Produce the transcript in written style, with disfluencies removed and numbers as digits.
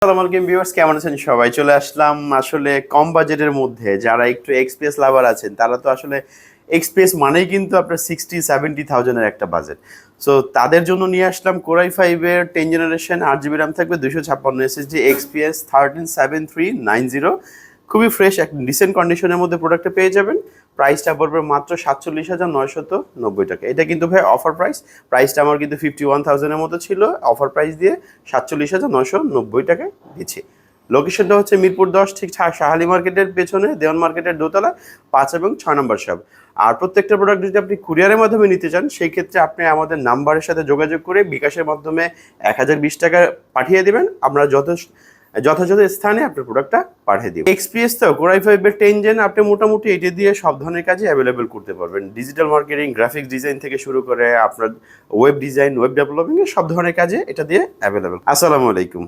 আসসালামু আলাইকুম ভিউয়ার্স, কেমন আছেন সবাই? চলে আসলাম আসলে কম বাজেটের মধ্যে। যারা একটু এক্সপিএস লাভার আছেন তারা তো আসলে এক্সপিএস মানেই কিন্তু আপনার 60-70,000 এর একটা বাজেট। সো তাদের জন্য নিয়ে আসলাম কোরাই 5 এর 10 জেনারেশন 8 জিবি র্যাম থাকবে, 256 এসএসডি, এক্সপিএস 137390। খুবই ফ্রেশ এক ডিসেন্ট কন্ডিশনের মধ্যে প্রোডাক্টটা পেয়ে যাবেন। প্রাইসটা পড়বে মাত্র 47,990 টাকা। এটা কিন্তু ভাই অফার প্রাইস। প্রাইসটা আমার কিন্তু 51,000 এর মতো ছিল, অফার প্রাইস দিয়ে 47,990 টাকায় দিচ্ছি। লোকেশনটা হচ্ছে মিরপুর 10, ঠিক শাহালি মার্কেটের পেছনে, দেওয়ান মার্কেটের দোতলা 5 এবং 6 নম্বর শপ। আর প্রত্যেকটা প্রোডাক্ট যদি আপনি কুরিয়ারের মাধ্যমে নিতে চান, সেই ক্ষেত্রে আপনি আমাদের নাম্বারের সাথে যোগাযোগ করে বিকাশের মাধ্যমে 1020 টাকা পাঠিয়ে দিবেন। আমরা যথাযথ স্থানে আপনার প্রোডাক্টটা পাঠিয়ে দিব। এক্সপিএস তো কোরাই 5 এর 10 জেন আপনি মোটামুটি এটা দিয়ে সব ধরনের কাজে অ্যাভেলেবেল করতে পারবেন। ডিজিটাল মার্কেটিং, গ্রাফিক্স ডিজাইন থেকে শুরু করে আপনার ওয়েব ডিজাইন, ওয়েব ডেভেলপিং এর সব ধরনের কাজে এটা দিয়ে অ্যাভেলেবেল। আসসালামু আলাইকুম।